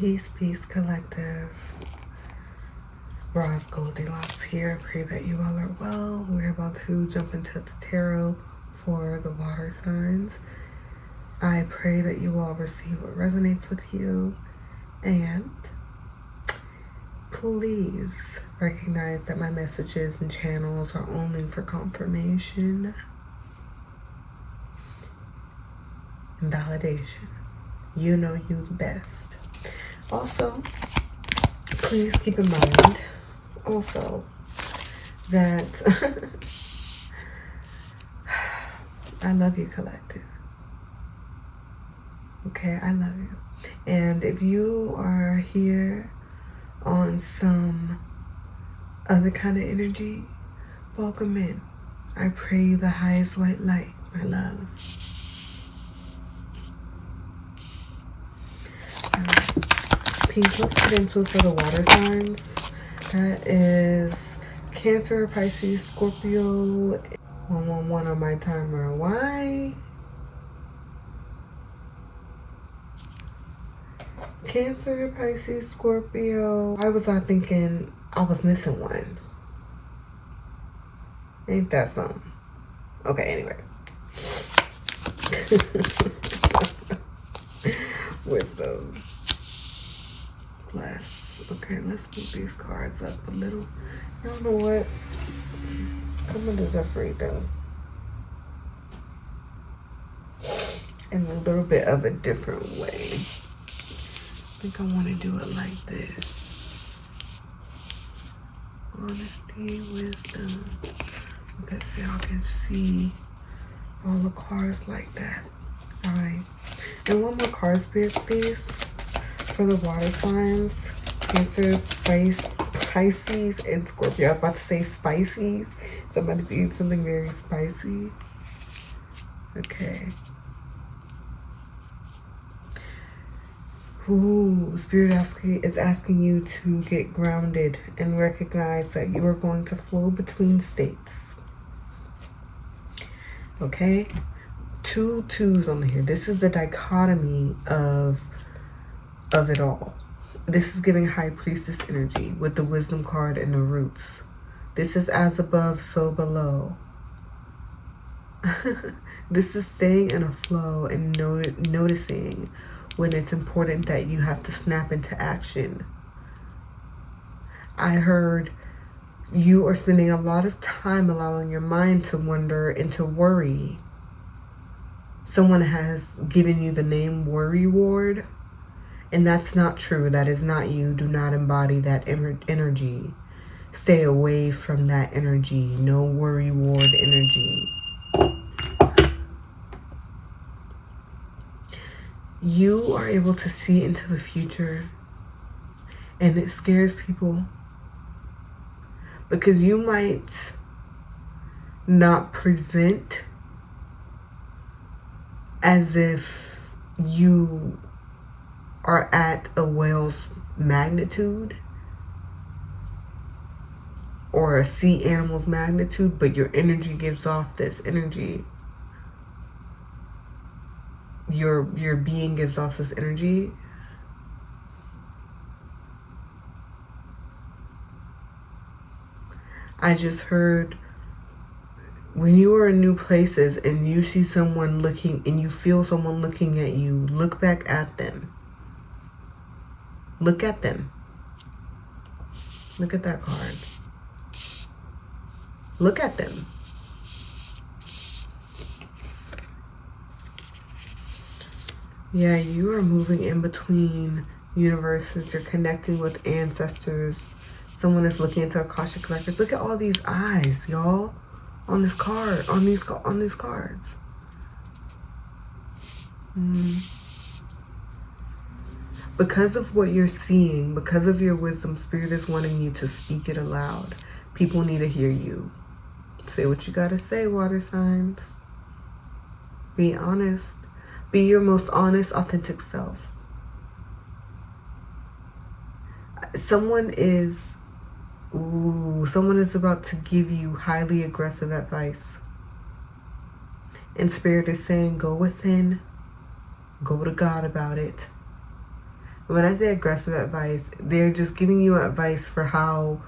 Peace, peace, collective. Ra's Goldilocks here. I pray that you all are well. We're about to jump into the tarot for the water signs. I pray that you all receive what resonates with you. And please recognize that my messages and channels are only for confirmation and validation. You know you best. Also, please keep in mind also that I love you, collective. Okay, I love you. And if you are here on some other kind of energy, welcome in. I pray you the highest white light, my love. Peace. Let's get into it for the water signs. That is Cancer, Pisces, Scorpio. 111 on my timer. Why? Cancer, Pisces, Scorpio. Why was I thinking I was missing one? Ain't that something? Okay, anyway. Wisdom. Bless. Okay, let's move these cards up a little. Y'all know what? I'm gonna just read them in a little bit of a different way. I think I want to do it like this. Honesty, wisdom. Okay, so y'all can see all the cards like that. All right. And one more card, Spirit, please. For the water signs, Cancer, Pisces, and Scorpio. I was about to say spices. Somebody's eating something very spicy. Okay. Ooh, Spirit is asking you to get grounded and recognize that you are going to flow between states. Okay? 2 2s on here. This is the dichotomy of it all. This is giving High Priestess energy with the Wisdom card and the Roots. This is as above, so below. This is staying in a flow and noticing when it's important that you have to snap into action. I heard you are spending a lot of time allowing your mind to wander and to worry. Someone has given you the name Worry Ward. And that's not true. That is not you. Do not embody that energy. Stay away from that energy. No worry ward energy. You are able to see into the future. And it scares people. Because you might not present as if you are at a whale's magnitude or a sea animal's magnitude, but your energy gives off this energy. Your being gives off this energy. I just heard when you are in new places and you see someone looking and you feel someone looking at you, look back at them. Look at them. Look at that card. Look at them. Yeah, you are moving in between universes. You're connecting with ancestors. Someone is looking into Akashic records. Look at all these eyes, y'all, on this card, on these cards. Because of what you're seeing, because of your wisdom, Spirit is wanting you to speak it aloud. People need to hear you. Say what you gotta say, water signs. Be honest. Be your most honest, authentic self. Someone is about to give you highly aggressive advice. And Spirit is saying, go within, go to God about it. When I say aggressive advice, they're just giving you advice for how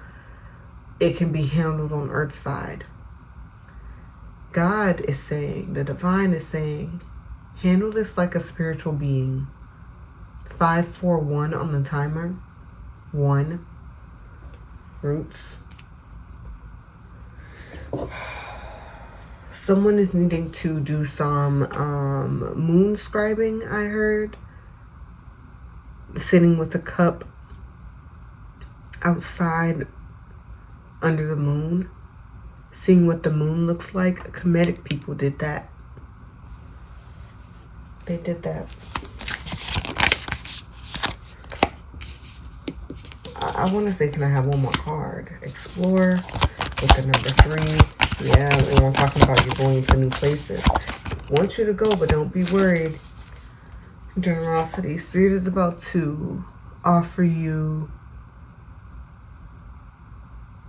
it can be handled on Earth's side. God is saying, the divine is saying, handle this like a spiritual being. 541 on the timer. 1. Roots. Someone is needing to do some moon scribing, I heard. Sitting with a cup outside under the moon. Seeing what the moon looks like. Comedic people did that. They did that. I want to say, can I have one more card? Explore with the number 3. Yeah, and we're talking about you going to new places. Want you to go, but don't be worried. Generosity. Spirit is about to offer you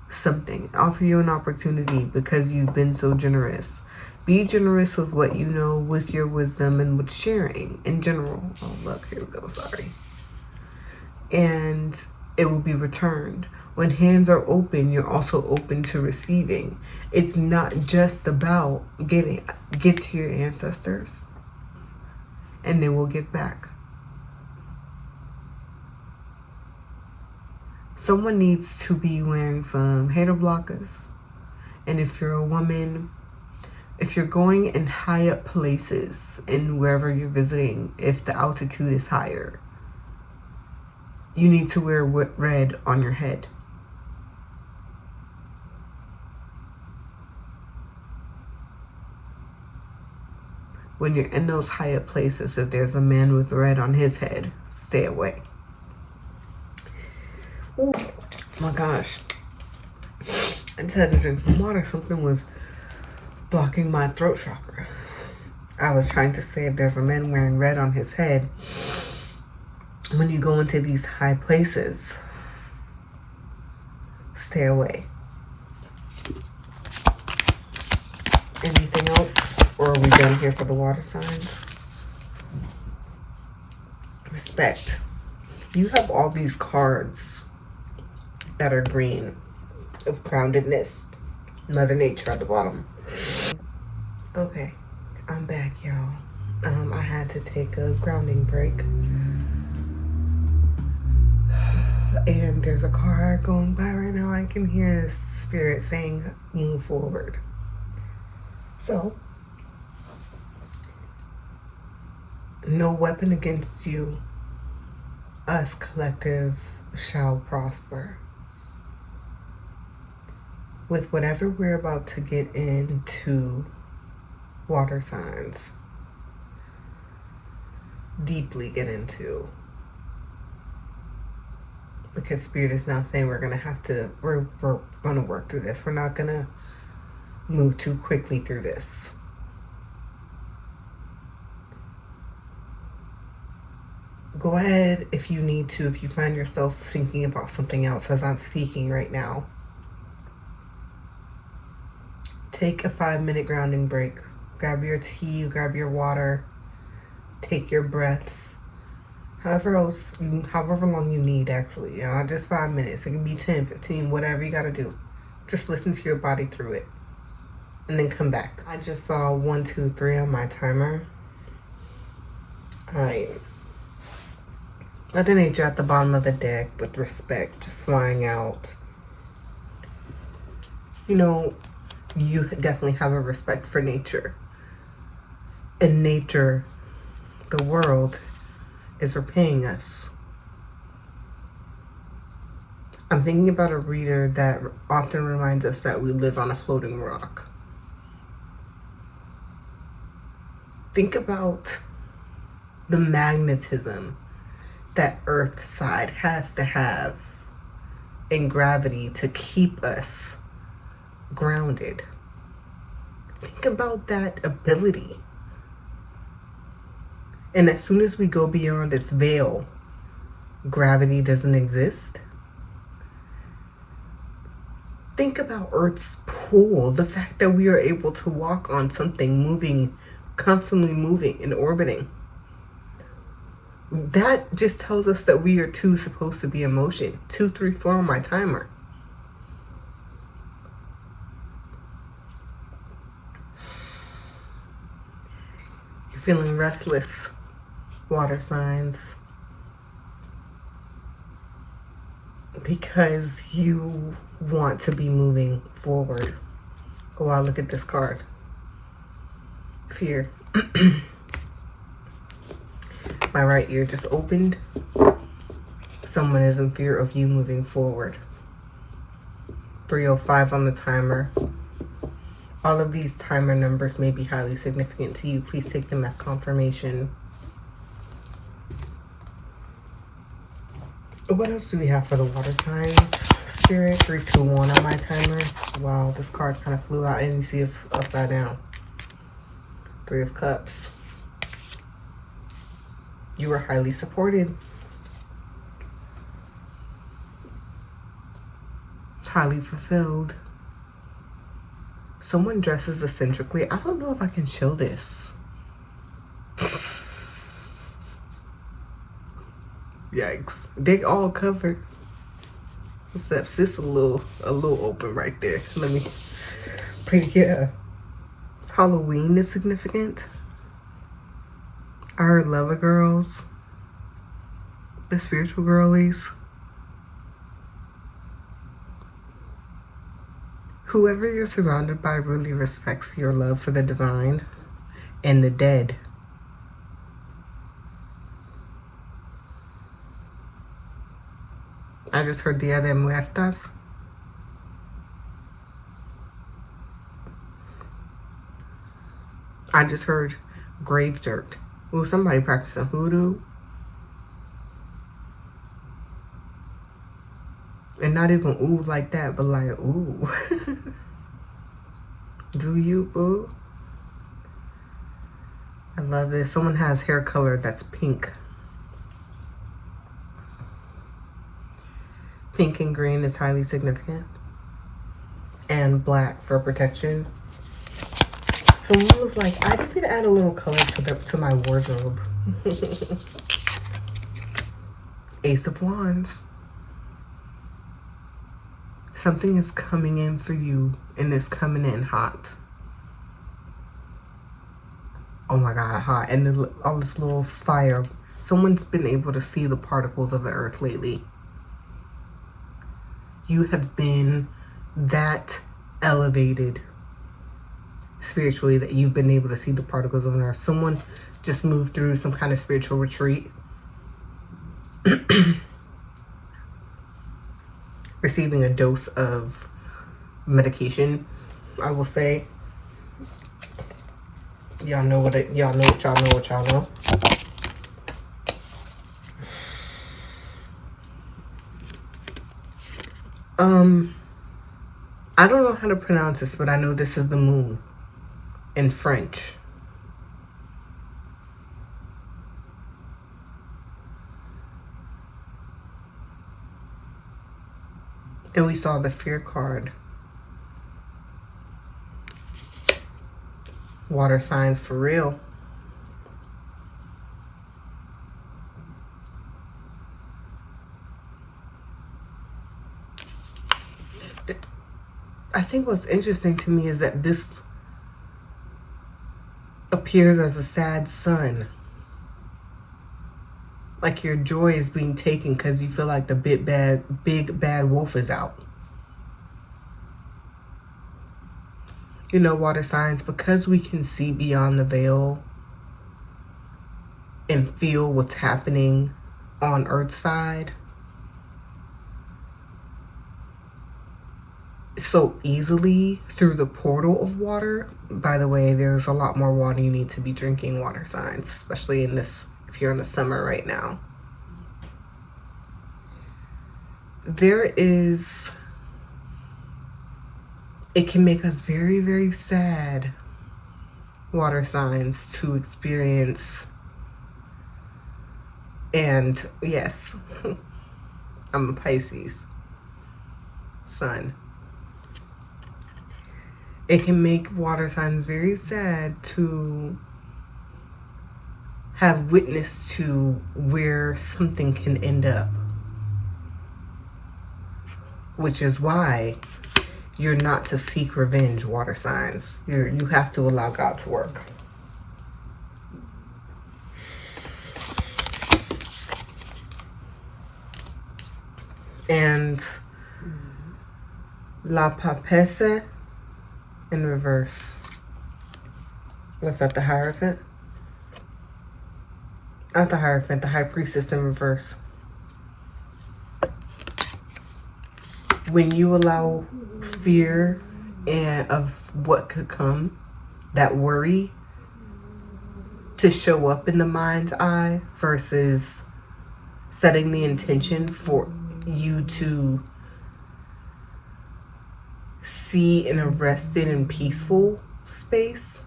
something. Offer you an opportunity because you've been so generous. Be generous with what you know, with your wisdom, and with sharing in general. Oh, look, here we go. Sorry. And it will be returned. When hands are open, you're also open to receiving. It's not just about giving. Give to your ancestors, and they will give back. Someone needs to be wearing some hater blockers. And if you're a woman, if you're going in high up places and wherever you're visiting, if the altitude is higher, you need to wear red on your head. When you're in those high up places, if there's a man with red on his head, stay away. Oh my gosh. I just had to drink some water. Something was blocking my throat chakra. I was trying to say, if there's a man wearing red on his head, when you go into these high places, stay away. Anything else? Or are we done here for the water signs? Respect. You have all these cards that are green of groundedness. Mother Nature at the bottom. Okay, I'm back, y'all. I had to take a grounding break. And there's a car going by right now. I can hear the spirit saying, move forward. So, no weapon against you, us collective, shall prosper. With whatever we're about to get into, water signs, deeply get into, because Spirit is now saying we're going to work through this. We're not going to move too quickly through this. Go ahead if you need to, if you find yourself thinking about something else as I'm speaking right now. Take a 5-minute grounding break. Grab your tea, grab your water, take your breaths. However long you need, actually. Just 5 minutes. It can be 10, 15, whatever you gotta do. Just listen to your body through it. And then come back. I just saw 1, 2, 3 on my timer. Alright. Mother Nature at the bottom of the deck with respect, just flying out. You know, you definitely have a respect for nature. And nature, the world, is repaying us. I'm thinking about a reader that often reminds us that we live on a floating rock. Think about the magnetism that Earth side has to have in gravity to keep us grounded. Think about that ability. And as soon as we go beyond its veil, gravity doesn't exist. Think about Earth's pull, the fact that we are able to walk on something moving, constantly moving and orbiting. That just tells us that we are two supposed to be in motion. 2, 3, 4 on my timer. You're feeling restless, water signs, because you want to be moving forward. Oh wow, look at this card. Fear. My right ear just opened. Someone is in fear of you moving forward. 305 on the timer. All of these timer numbers may be highly significant to you. Please take them as confirmation. What else do we have for the water signs? Spirit, 3, 2, 1 on my timer. Wow, this card kind of flew out and you see it's upside down. 3 of Cups. You were highly supported. Highly fulfilled. Someone dresses eccentrically. I don't know if I can show this. Yikes. They all covered. Except sis a little open right there. Let me, but yeah. Halloween is significant. I heard lover girls. The spiritual girlies. Whoever you're surrounded by really respects your love for the divine and the dead. I just heard Dia de Muertas. I just heard grave dirt. Ooh, somebody practicing hoodoo. And not even ooh like that, but like ooh. Do you, boo? I love this. Someone has hair color that's pink. Pink and green is highly significant. And black for protection. Someone was like, I just need to add a little color to my wardrobe. Ace of Wands. Something is coming in for you, and it's coming in hot. Oh my God, hot. And all this little fire. Someone's been able to see the particles of the earth lately. You have been that elevated spiritually that you've been able to see the particles of the earth. Someone just moved through some kind of spiritual retreat. Receiving a dose of medication, I will say. Y'all know what y'all know. I don't know how to pronounce this, but I know this is the moon in French. And we saw the fear card. Water signs for real. I think what's interesting to me is that this appears as a sad sun. Like your joy is being taken because you feel like the big bad wolf is out. You know, water signs, because we can see beyond the veil and feel what's happening on Earth's side so easily through the portal of water. By the way, there's a lot more water you need to be drinking, water signs, especially in this, if you're in the summer right now. It can make us very, very sad, water signs, to experience. And yes, I'm a Pisces sun. It can make water signs very sad to have witnessed to where something can end up. Which is why you're not to seek revenge, water signs. You have to allow God to work. And La Papesse in reverse. What's that, the Hierophant? Not the Hierophant, the High Priestess in reverse. When you allow fear and of what could come, that worry, to show up in the mind's eye versus setting the intention for you to see in a rested and peaceful space,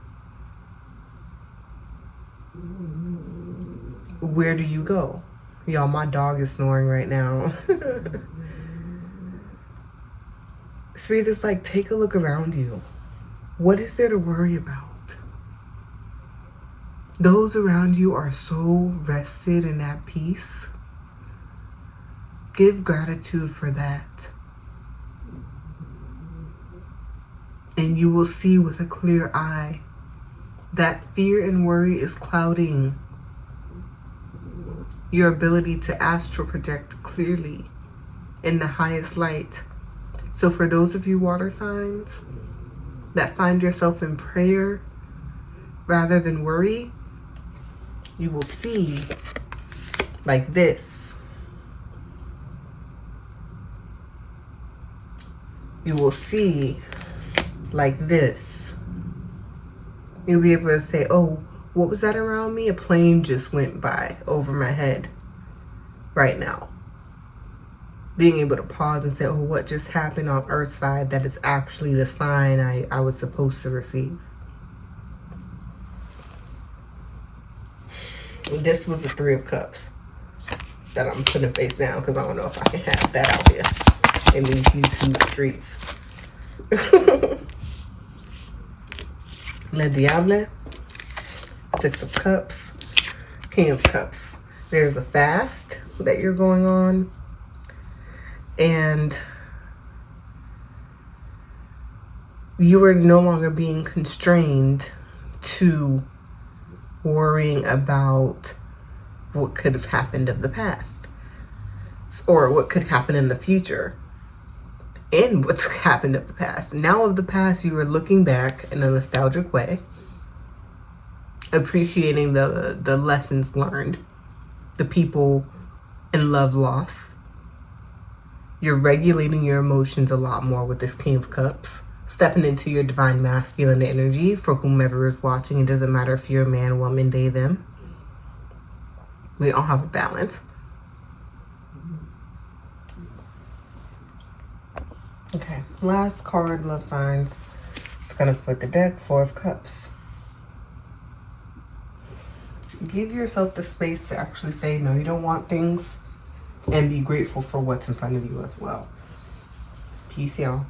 where do you go? Y'all, my dog is snoring right now. Spirit is like, take a look around you. What is there to worry about? Those around you are so rested and at peace. Give gratitude for that. And you will see with a clear eye that fear and worry is clouding your ability to astral project clearly in the highest light. So for those of you water signs that find yourself in prayer rather than worry, you will see like this. You will see like this. You'll be able to say, oh, what was that around me? A plane just went by over my head right now. Being able to pause and say, oh, what just happened on Earth's side that is actually the sign I was supposed to receive. This was the Three of Cups that I'm putting face down because I don't know if I can have that out here in these YouTube streets. Le Diable, Six of Cups, King of Cups. There's a fast that you're going on. And you are no longer being constrained to worrying about what could have happened of the past or what could happen in the future and what's happened of the past. Now of the past, you are looking back in a nostalgic way, appreciating the lessons learned, the people and love lost. You're regulating your emotions a lot more with this King of Cups. Stepping into your divine masculine energy for whomever is watching. It doesn't matter if you're a man, woman, they, them. We all have a balance. Okay, last card, love signs. It's going to split the deck. Four of Cups. Give yourself the space to actually say no, you don't want things. And be grateful for what's in front of you as well. Peace, y'all.